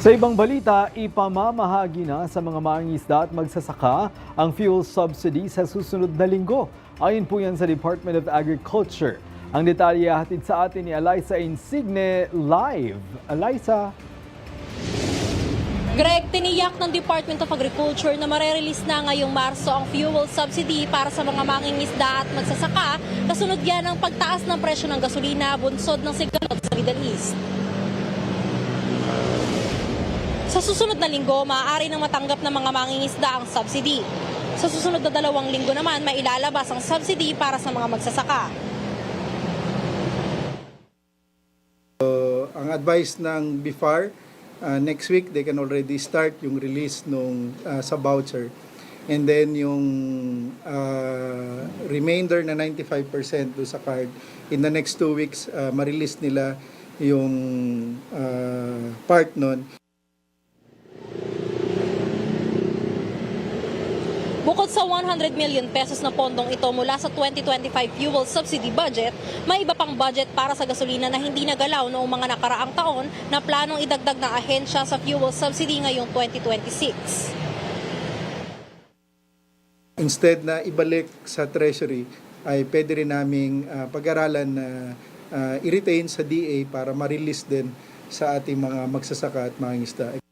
Sa ibang balita, ipamamahagi na sa mga mangingisda at magsasaka ang fuel subsidy sa susunod na linggo. Ayon po yan sa Department of Agriculture. Ang detalye hatid sa atin ni Eliza Insigne live. Eliza. Greg, tiniyak ng Department of Agriculture na marerelease na ngayong Marso ang fuel subsidy para sa mga mangingisda at magsasaka, kasunod yan ng pagtaas ng presyo ng gasolina bunsod ng sigalot sa Middle East. Sa susunod na linggo, maaari nang matanggap ng mga mangingisda ang subsidy. Sa susunod na 2 linggo naman, mailalabas ang subsidy para sa mga magsasaka. Ang advice ng BIFAR, next week they can already start yung release nung sa voucher. And then yung remainder na 95% do sa card, in the next 2 weeks, ma-release nila yung part nun. Bukod sa 100 million pesos na pondong ito mula sa 2025 fuel subsidy budget, may iba pang budget para sa gasolina na hindi nagalaw noong mga nakaraang taon na planong idagdag ng ahensya sa fuel subsidy ngayong 2026. Instead na ibalik sa Treasury, ay pwede rin naming pag-aralan na i-retain sa DA para ma-release din sa ating mga magsasaka at mangingisda.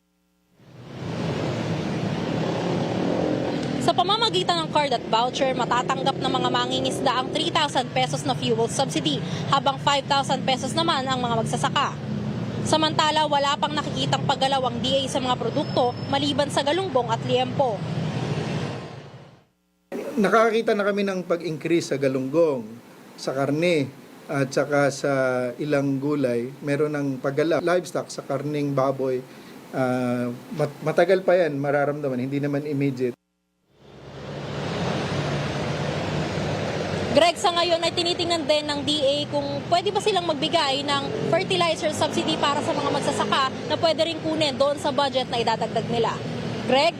Sa pamamagitan ng card at voucher, matatanggap ng mga mangingisda ang 3,000 pesos na fuel subsidy, habang 5,000 pesos naman ang mga magsasaka. Samantala, wala pang nakikitang paggalaw ang DA sa mga produkto maliban sa galunggong at liempo. Nakakita na kami ng pag-increase sa galunggong, sa karne, at saka sa ilang gulay. Meron ng paggalaw. Livestock sa karning baboy, matagal pa yan mararamdaman, hindi naman immediate. Greg, sa ngayon ay tinitingnan din ng DA kung pwede ba silang magbigay ng fertilizer subsidy para sa mga magsasaka na pwede rin kunin doon sa budget na idadagdag nila. Greg?